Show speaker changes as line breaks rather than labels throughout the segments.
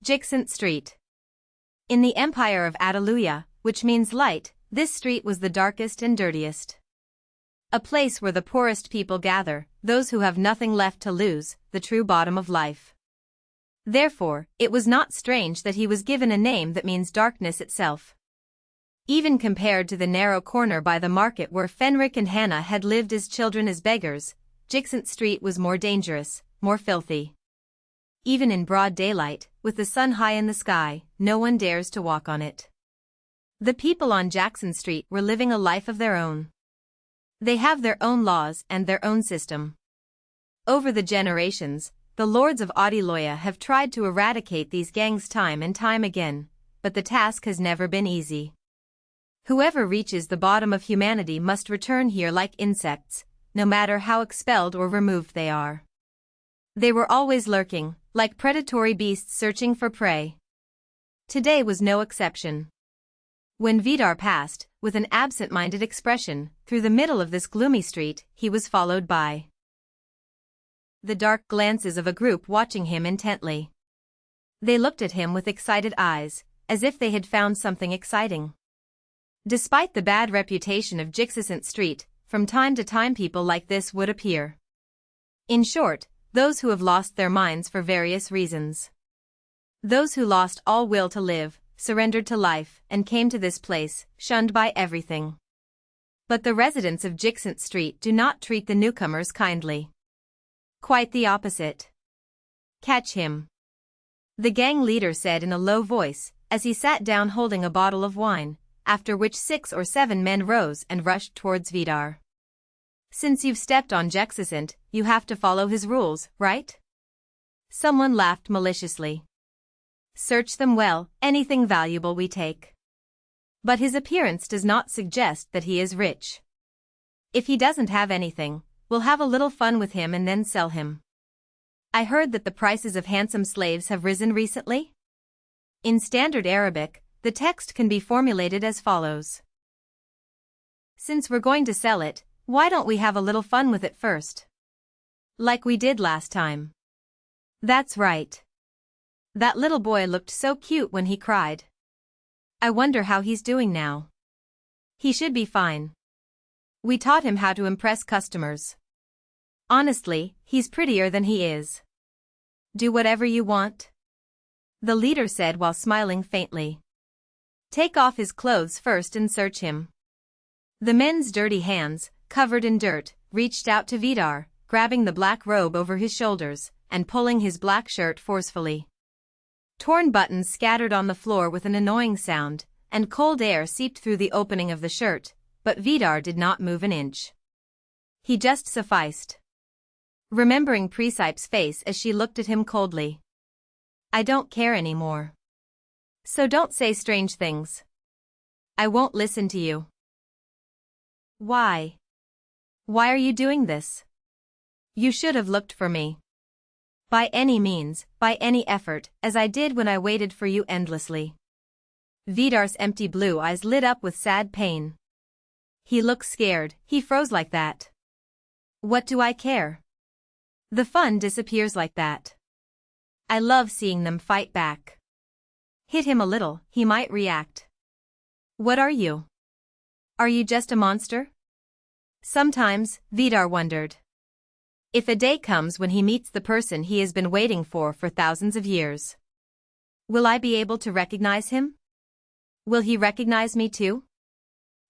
Jixint Street. In the empire of Atiluya, which means light, this street was the darkest and dirtiest. A place where the poorest people gather, those who have nothing left to lose, the true bottom of life. Therefore, it was not strange that he was given a name that means darkness itself. Even compared to the narrow corner by the market where Fenric and Hannah had lived as children as beggars, Jixint Street was more dangerous, more filthy. Even in broad daylight, with the sun high in the sky, no one dares to walk on it. The people on Jackson Street were living a life of their own. They have their own laws and their own system. Over the generations, the lords of Atiluya have tried to eradicate these gangs time and time again, but the task has never been easy. Whoever reaches the bottom of humanity must return here like insects, no matter how expelled or removed they are. They were always lurking, like predatory beasts searching for prey. Today was no exception. When Vidar passed, with an absent-minded expression, through the middle of this gloomy street, he was followed by the dark glances of a group watching him intently. They looked at him with excited eyes, as if they had found something exciting. Despite the bad reputation of Jixint Street, from time to time people like this would appear. In short, those who have lost their minds for various reasons. Those who lost all will to live, surrendered to life, and came to this place, shunned by everything. But the residents of Jixint Street do not treat the newcomers kindly. Quite the opposite. Catch him, the gang leader said in a low voice, as he sat down holding a bottle of wine, after which 6 or 7 men rose and rushed towards Vidar. Since you've stepped on Jixint, you have to follow his rules, right? Someone laughed maliciously. Search them well, anything valuable we take. But his appearance does not suggest that he is rich. If he doesn't have anything, we'll have a little fun with him and then sell him. I heard that the prices of handsome slaves have risen recently? In standard Arabic, the text can be formulated as follows. Since we're going to sell it, why don't we have a little fun with it first? Like we did last time. That's right. That little boy looked so cute when he cried. I wonder how he's doing now. He should be fine. We taught him how to impress customers. Honestly, he's prettier than he is. Do whatever you want, the leader said while smiling faintly. Take off his clothes first and search him. The men's dirty hands, covered in dirt, reached out to Vidar, grabbing the black robe over his shoulders, and pulling his black shirt forcefully. Torn buttons scattered on the floor with an annoying sound, and cold air seeped through the opening of the shirt, but Vidar did not move an inch. He just sufficed. Remembering Presepe's face as she looked at him coldly. I don't care anymore. So don't say strange things. I won't listen to you. Why? Why are you doing this? You should have looked for me. By any means, by any effort, as I did when I waited for you endlessly. Vidar's empty blue eyes lit up with sad pain. He looked scared, he froze like that. What do I care? The fun disappears like that. I love seeing them fight back. Hit him a little, he might react. What are you? Are you just a monster? Sometimes, Vidar wondered. If a day comes when he meets the person he has been waiting for thousands of years, will I be able to recognize him? Will he recognize me too?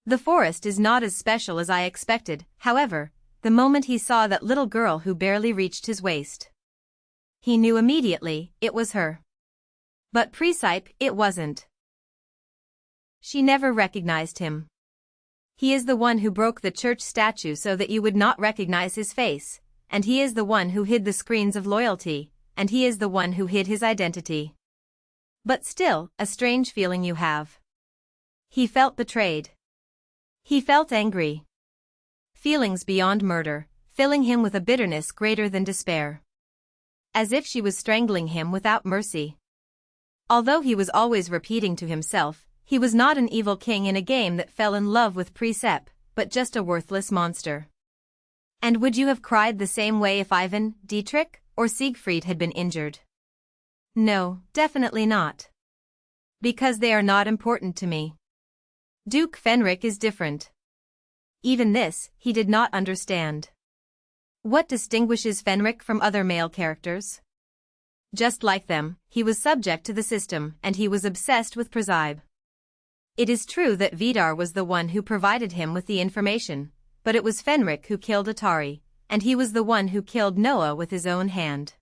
The forest is not as special as I expected, however, the moment he saw that little girl who barely reached his waist. He knew immediately, it was her. But Presepe, it wasn't. She never recognized him. He is the one who broke the church statue so that you would not recognize his face, and he is the one who hid the screens of loyalty, and he is the one who hid his identity. But still, a strange feeling you have. He felt betrayed. He felt angry. Feelings beyond murder, filling him with a bitterness greater than despair. As if she was strangling him without mercy. Although he was always repeating to himself, he was not an evil king in a game that fell in love with Presepe, but just a worthless monster. And would you have cried the same way if Ivan, Dietrich, or Siegfried had been injured? No, definitely not. Because they are not important to me. Duke Fenric is different. Even this, he did not understand. What distinguishes Fenric from other male characters? Just like them, he was subject to the system and he was obsessed with Presepe. It is true that Vidar was the one who provided him with the information, but it was Fenric who killed Atari, and he was the one who killed Noah with his own hand.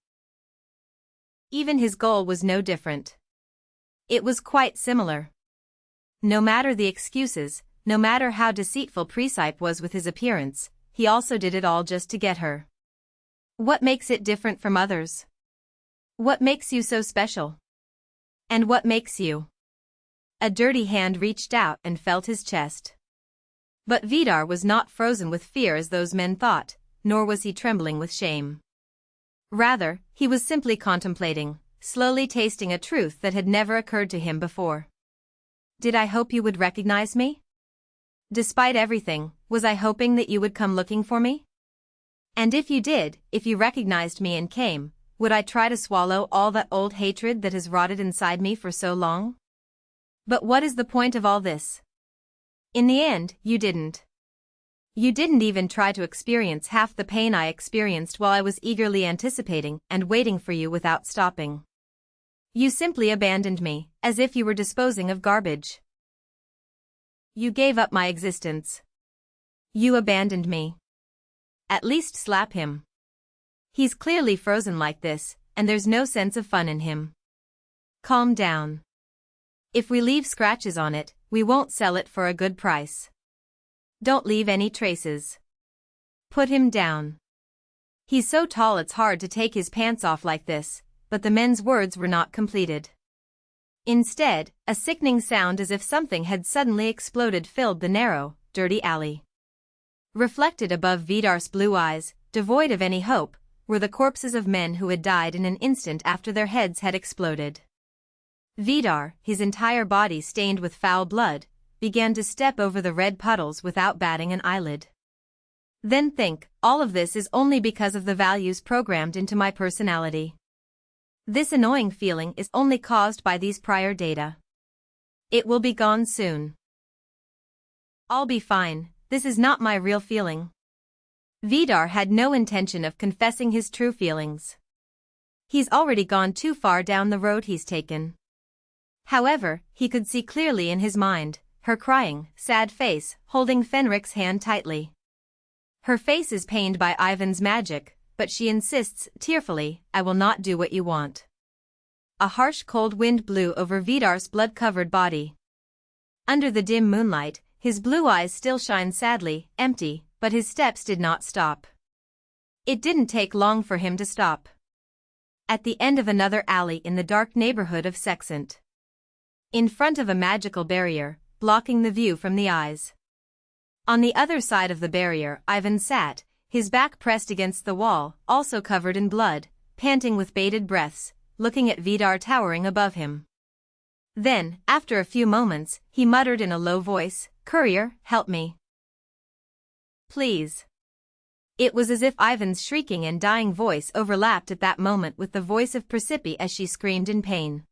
Even his goal was no different. It was quite similar. No matter the excuses, no matter how deceitful Presepe was with his appearance, he also did it all just to get her. What makes it different from others? What makes you so special? And what makes you? A dirty hand reached out and felt his chest. But Vidar was not frozen with fear as those men thought, nor was he trembling with shame. Rather, he was simply contemplating, slowly tasting a truth that had never occurred to him before. Did I hope you would recognize me? Despite everything, was I hoping that you would come looking for me? And if you did, if you recognized me and came, would I try to swallow all that old hatred that has rotted inside me for so long? But what is the point of all this? In the end, you didn't. You didn't even try to experience half the pain I experienced while I was eagerly anticipating and waiting for you without stopping. You simply abandoned me, as if you were disposing of garbage. You gave up my existence. You abandoned me. At least slap him. He's clearly frozen like this, and there's no sense of fun in him. Calm down. If we leave scratches on it, we won't sell it for a good price. Don't leave any traces. Put him down. He's so tall it's hard to take his pants off like this, but the men's words were not completed. Instead, a sickening sound as if something had suddenly exploded filled the narrow, dirty alley. Reflected above Vidar's blue eyes, devoid of any hope, were the corpses of men who had died in an instant after their heads had exploded. Vidar, his entire body stained with foul blood, began to step over the red puddles without batting an eyelid. Then think, all of this is only because of the values programmed into my personality. This annoying feeling is only caused by these prior data. It will be gone soon. I'll be fine, this is not my real feeling. Vidar had no intention of confessing his true feelings. He's already gone too far down the road he's taken. However, he could see clearly in his mind, her crying, sad face, holding Fenric's hand tightly. Her face is pained by Ivan's magic, but she insists, tearfully, I will not do what you want. A harsh cold wind blew over Vidar's blood-covered body. Under the dim moonlight, his blue eyes still shine sadly, empty, but his steps did not stop. It didn't take long for him to stop. At the end of another alley in the dark neighborhood of Sexant. In front of a magical barrier, blocking the view from the eyes. On the other side of the barrier, Ivan sat, his back pressed against the wall, also covered in blood, panting with bated breaths, looking at Vidar towering above him. Then, after a few moments, he muttered in a low voice, "Courier, help me. Please." It was as if Ivan's shrieking and dying voice overlapped at that moment with the voice of Presepe as she screamed in pain.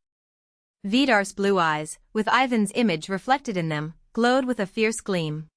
Vidar's blue eyes, with Ivan's image reflected in them, glowed with a fierce gleam.